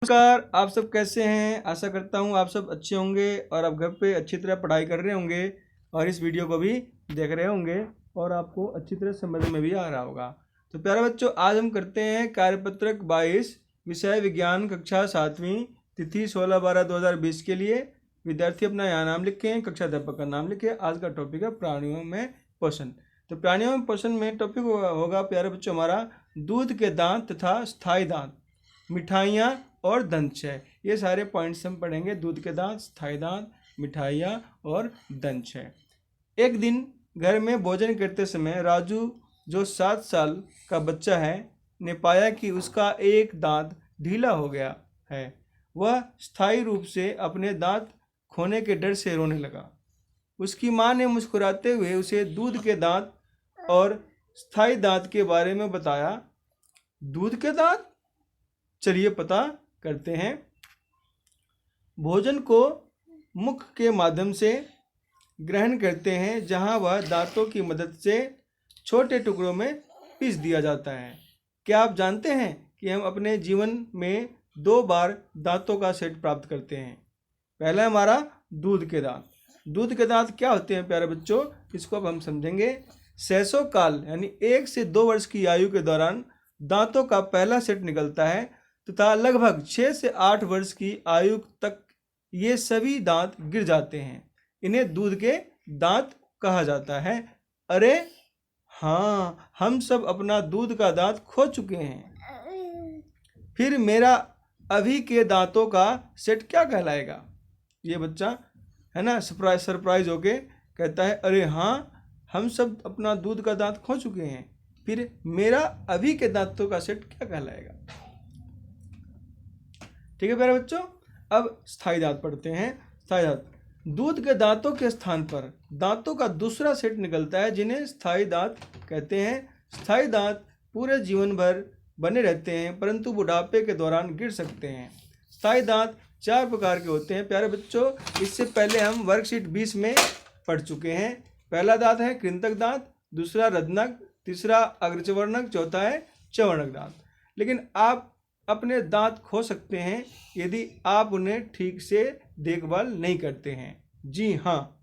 नमस्कार, आप सब कैसे हैं। आशा करता हूँ आप सब अच्छे होंगे और आप घर पे अच्छी तरह पढ़ाई कर रहे होंगे और इस वीडियो को भी देख रहे होंगे और आपको अच्छी तरह समझ में भी आ रहा होगा। तो प्यारे बच्चों, आज हम करते हैं कार्यपत्रक 22, विषय विज्ञान, कक्षा 7वीं, तिथि 16/12/2020 के लिए। विद्यार्थी अपना यहाँ नाम लिखें, कक्षा अध्यापक का नाम लिखें। आज का टॉपिक है प्राणियों में पोषण। तो प्राणियों में पोषण में टॉपिक होगा प्यारे बच्चों हमारा दूध के दांत तथा स्थायी दांत, मिठाइयाँ और दंतक्षय। ये सारे पॉइंट्स हम पढ़ेंगे। दूध के दांत, स्थायी दांत, मिठाइयाँ और दंतक्षय। एक दिन घर में भोजन करते समय राजू, जो 7 साल का बच्चा है, ने पाया कि उसका एक दांत ढीला हो गया है। वह स्थायी रूप से अपने दांत खोने के डर से रोने लगा। उसकी माँ ने मुस्कुराते हुए उसे दूध के दांत और स्थायी दांत के बारे में बताया। दूध के दांत, चलिए पता करते हैं। भोजन को मुख के माध्यम से ग्रहण करते हैं, जहां वह दांतों की मदद से छोटे टुकड़ों में पीस दिया जाता है। क्या आप जानते हैं कि हम अपने जीवन में 2 बार दांतों का सेट प्राप्त करते हैं। पहला हमारा दूध के दांत। दूध के दांत क्या होते हैं प्यारे बच्चों, इसको अब हम समझेंगे। शैशव काल यानी 1 से 2 वर्ष की आयु के दौरान दांतों का पहला सेट निकलता है तथा लगभग 6 से 8 वर्ष की आयु तक ये सभी दांत गिर जाते हैं। इन्हें दूध के दांत कहा जाता है। अरे हाँ, हम सब अपना दूध का दांत खो चुके हैं। फिर मेरा अभी के दांतों का सेट क्या कहलाएगा। ये बच्चा है ना सरप्राइज होके कहता है, अरे हाँ, हम सब अपना दूध का दांत खो चुके हैं। फिर मेरा अभी के दांतों का सेट क्या कहलाएगा। ठीक है प्यारे बच्चों, अब स्थायी दांत पढ़ते हैं। स्थायी दांत, दूध के दांतों के स्थान पर दांतों का दूसरा सेट निकलता है, जिन्हें स्थायी दांत कहते हैं। स्थायी दांत पूरे जीवन भर बने रहते हैं, परंतु बुढ़ापे के दौरान गिर सकते हैं। स्थायी दांत 4 प्रकार के होते हैं प्यारे बच्चों। इससे पहले हम वर्कशीट 20 में पढ़ चुके हैं। पहला दांत है कृंतक दांत, दूसरा रत्नक, तीसरा अग्रचवर्णक, चौथा है चवर्णक दांत। लेकिन आप अपने दांत खो सकते हैं यदि आप उन्हें ठीक से देखभाल नहीं करते हैं। जी हाँ,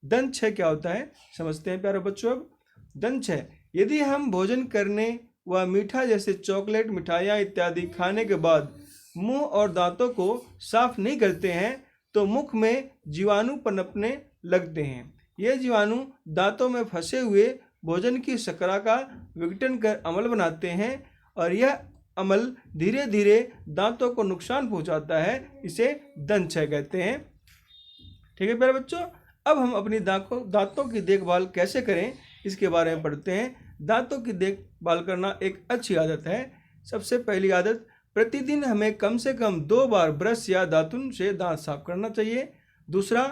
दंतक्षय क्या होता है समझते हैं प्यारे बच्चों। अब दंतक्षय, यदि हम भोजन करने व मीठा जैसे चॉकलेट, मिठाइयाँ इत्यादि खाने के बाद मुंह और दांतों को साफ नहीं करते हैं तो मुख में जीवाणु पनपने लगते हैं। ये जीवाणु दांतों में फंसे हुए भोजन की शर्करा का विघटन कर अम्ल बनाते हैं और यह अम्ल धीरे धीरे दांतों को नुकसान पहुंचाता है। इसे दंतक्षय कहते हैं। ठीक है प्यारे बच्चों, अब हम अपनी दांतों की देखभाल कैसे करें इसके बारे में पढ़ते हैं। दांतों की देखभाल करना एक अच्छी आदत है। सबसे पहली आदत, प्रतिदिन हमें कम से कम 2 बार ब्रश या दातुन से दांत साफ करना चाहिए। दूसरा,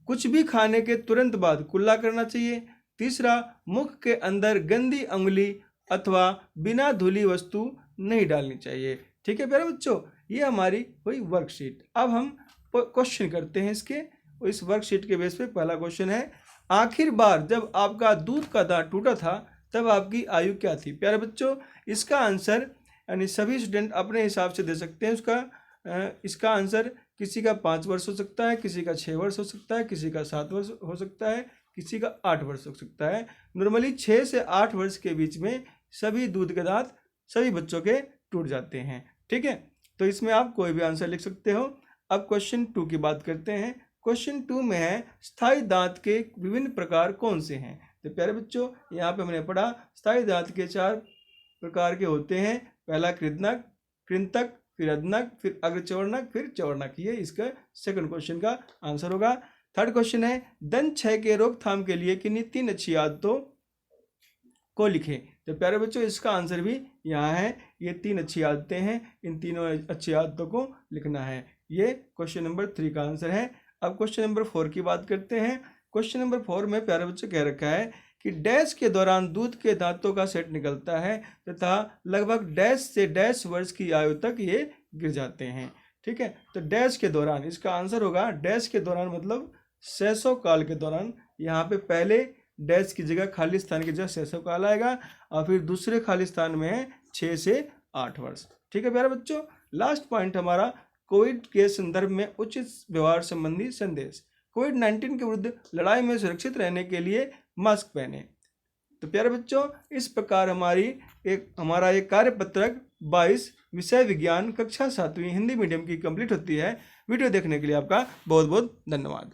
कुछ भी खाने के तुरंत बाद कुल्ला करना चाहिए। तीसरा, मुख के अंदर गंदी उंगली अथवा बिना धुली वस्तु नहीं डालनी चाहिए। ठीक है प्यारे बच्चों, ये हमारी हुई वर्कशीट। अब हम क्वेश्चन करते हैं इसके। इस वर्कशीट के बेस पे पहला क्वेश्चन है, आखिर बार जब आपका दूध का दांत टूटा था तब आपकी आयु क्या थी। प्यारे बच्चों, इसका आंसर यानी सभी स्टूडेंट अपने हिसाब से दे सकते हैं। इसका आंसर किसी का 5 वर्ष हो सकता है, किसी का 6 वर्ष हो सकता है, किसी का 7 वर्ष हो सकता है, किसी का 8 वर्ष हो सकता है। नॉर्मली 6 से 8 वर्ष के बीच में सभी दूध के दांत सभी बच्चों के टूट जाते हैं। ठीक है, तो इसमें आप कोई भी आंसर लिख सकते हो। अब क्वेश्चन 2 की बात करते हैं। क्वेश्चन 2 में है, स्थायी दांत के विभिन्न प्रकार कौन से हैं। तो प्यारे बच्चों, यहाँ पे हमने पढ़ा स्थायी दांत के 4 प्रकार के होते हैं। पहला कृंतक, फिर अधनक, फिर अग्रचवर्णक, फिर चवर्णक। ये इसका सेकंड क्वेश्चन का आंसर होगा। थर्ड क्वेश्चन है, दंतक्षय के रोकथाम के लिए किन्हीं 3 अच्छी आदतों को लिखें। तो प्यारे बच्चों, इसका आंसर भी यहाँ है। ये 3 अच्छी आदतें हैं, इन तीनों अच्छी आदतों को लिखना है। ये क्वेश्चन नंबर 3 का आंसर है। अब क्वेश्चन नंबर 4 की बात करते हैं। क्वेश्चन नंबर 4 में प्यारे बच्चों कह रखा है कि डैश के दौरान दूध के दांतों का सेट निकलता है तथा लगभग डैश से डैश वर्ष की आयु तक ये गिर जाते हैं। ठीक है, तो डैश के दौरान, इसका आंसर होगा डैश के दौरान मतलब शैशव काल के दौरान। यहाँ पे पहले डैश की जगह, खाली स्थान की जगह शैशव काल आएगा और फिर दूसरे खाली स्थान में है 6 से 8 वर्ष। ठीक है प्यारे बच्चों, लास्ट पॉइंट हमारा कोविड के संदर्भ में उचित व्यवहार संबंधी संदेश। कोविड-19 के विरुद्ध लड़ाई में सुरक्षित रहने के लिए मास्क पहने। तो प्यारे बच्चों, इस प्रकार हमारा एक कार्यपत्रक 22 विषय विज्ञान कक्षा 7वीं हिंदी मीडियम की कंप्लीट होती है। वीडियो देखने के लिए आपका बहुत बहुत धन्यवाद।